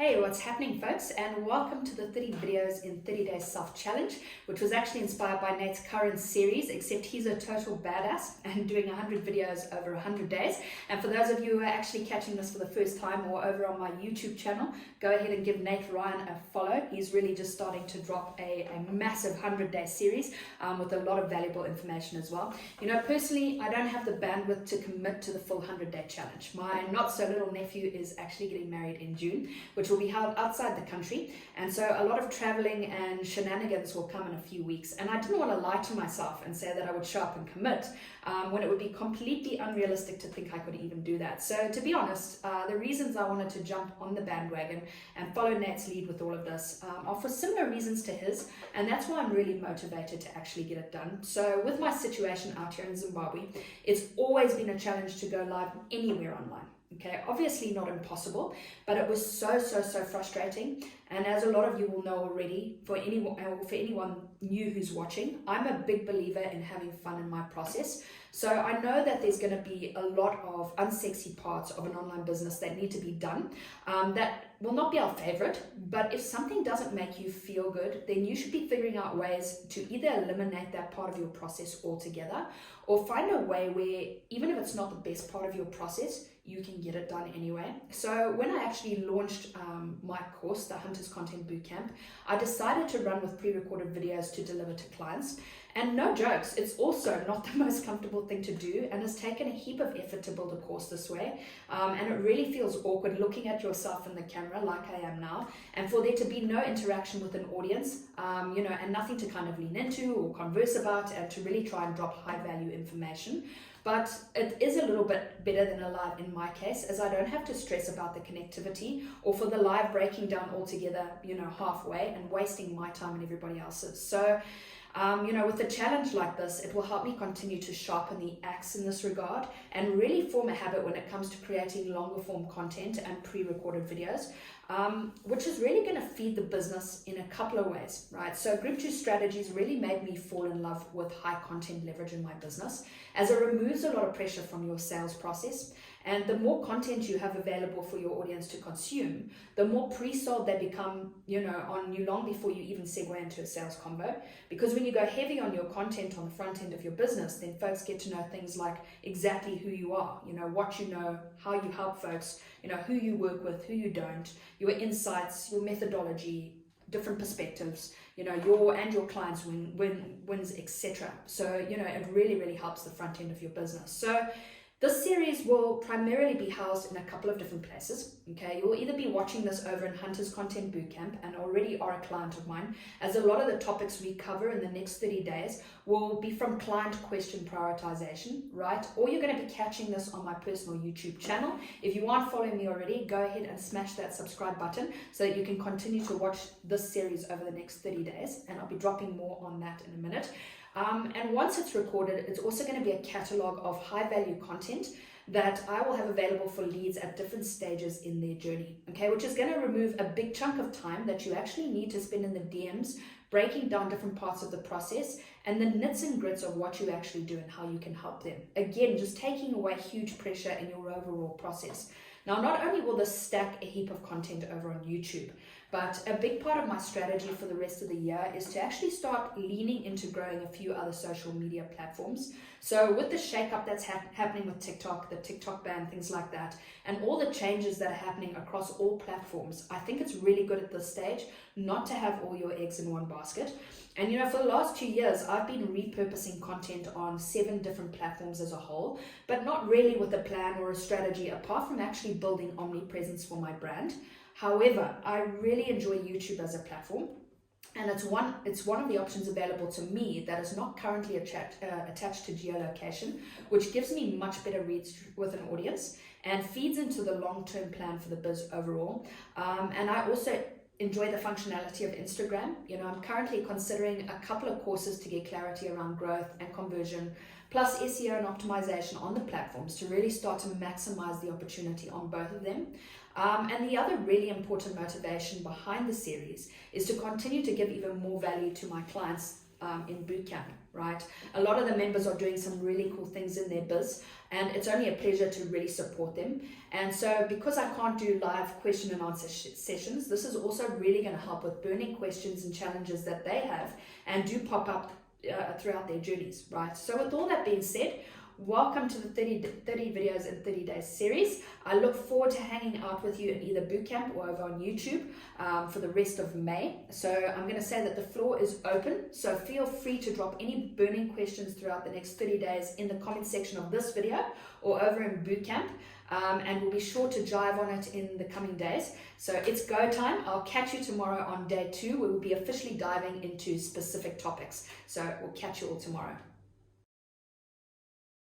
Hey, what's happening, folks, and welcome to the 30 videos in 30 days self-challenge, which was actually inspired by Nate's current series, except he's a total badass and doing 100 videos over 100 days. And for those of you who are actually catching this for the first time or over on my YouTube channel, go ahead and give Nate Ryan a follow. He's really just starting to drop a massive 100-day series with a lot of valuable information as well. You know, personally, I don't have the bandwidth to commit to the full 100-day challenge. My not-so-little nephew is actually getting married in June, which will be held outside the country, and so a lot of traveling and shenanigans will come in a few weeks, and I didn't want to lie to myself and say that I would show up and commit when it would be completely unrealistic to think I could even do that. So to be honest, the reasons I wanted to jump on the bandwagon and follow Nate's lead with all of this are for similar reasons to his, and that's why I'm really motivated to actually get it done. So with my situation out here in Zimbabwe, it's always been a challenge to go live anywhere online. Okay, obviously not impossible, but it was so frustrating. And as a lot of you will know already, for anyone new who's watching, I'm a big believer in having fun in my process. So I know that there's going to be a lot of unsexy parts of an online business that need to be done that will not be our favorite, but if something doesn't make you feel good, then you should be figuring out ways to either eliminate that part of your process altogether or find a way where, even if it's not the best part of your process, you can get it done anyway. So when I actually launched my course, the Hunters Content Bootcamp, I decided to run with pre-recorded videos to deliver to clients. And no jokes, it's also not the most comfortable thing to do, and it's taken a heap of effort to build a course this way. And it really feels awkward looking at yourself in the camera like I am now, and for there to be no interaction with an audience, and nothing to kind of lean into or converse about, and to really try and drop high value information. But it is a little bit better than a live in my case, as I don't have to stress about the connectivity or for the live breaking down altogether, halfway and wasting my time and everybody else's. So, with a challenge like this, it will help me continue to sharpen the axe in this regard and really form a habit when it comes to creating longer form content and pre-recorded videos, which is really going to feed the business in a couple of ways, right? So Group 2 strategies really made me fall in love with high content leverage in my business, as it removes a lot of pressure from your sales process. And the more content you have available for your audience to consume, the more pre-sold they become, on you long before you even segue into a sales convo. Because when you go heavy on your content on the front end of your business, then folks get to know things like exactly who you are, what you know, how you help folks, who you work with, who you don't, your insights, your methodology, different perspectives, your clients' wins, etc. So, it really helps the front end of your business. So this series will primarily be housed in a couple of different places. Okay, you'll either be watching this over in Hunters Content Bootcamp and already are a client of mine, as a lot of the topics we cover in the next 30 days will be from client question prioritization, right? Or you're going to be catching this on my personal YouTube channel. If you aren't following me already, go ahead and smash that subscribe button so that you can continue to watch this series over the next 30 days. And I'll be dropping more on that in a minute. And once it's recorded, it's also going to be a catalog of high value content that I will have available for leads at different stages in their journey, okay, which is going to remove a big chunk of time that you actually need to spend in the DMs, breaking down different parts of the process and the nits and grits of what you actually do and how you can help them. Again, just taking away huge pressure in your overall process. Now, not only will this stack a heap of content over on YouTube, but a big part of my strategy for the rest of the year is to actually start leaning into growing a few other social media platforms. So with the shakeup that's happening with TikTok, the TikTok ban, things like that, and all the changes that are happening across all platforms, I think it's really good at this stage not to have all your eggs in one basket. And for the last 2 years, I've been repurposing content on 7 different platforms as a whole, but not really with a plan or a strategy apart from actually building omnipresence for my brand. However, I really enjoy YouTube as a platform, and it's one of the options available to me that is not currently attached to geolocation, which gives me much better reach with an audience and feeds into the long-term plan for the biz overall. And I also enjoy the functionality of Instagram. I'm currently considering a couple of courses to get clarity around growth and conversion, plus SEO and optimization on the platforms to really start to maximize the opportunity on both of them. And the other really important motivation behind the series is to continue to give even more value to my clients in bootcamp, right? A lot of the members are doing some really cool things in their biz, and it's only a pleasure to really support them. And so because I can't do live question and answer sessions, this is also really going to help with burning questions and challenges that they have and do pop up throughout their journeys, right? So with all that being said, welcome to the 30 videos in 30 days series. I look forward to hanging out with you in either bootcamp or over on YouTube for the rest of May. So I'm going to say that the floor is open, so feel free to drop any burning questions throughout the next 30 days in the comment section of this video or over in bootcamp. And we'll be sure to jive on it in the coming days. So it's go time. I'll catch you tomorrow on day 2, where we'll be officially diving into specific topics. So we'll catch you all tomorrow.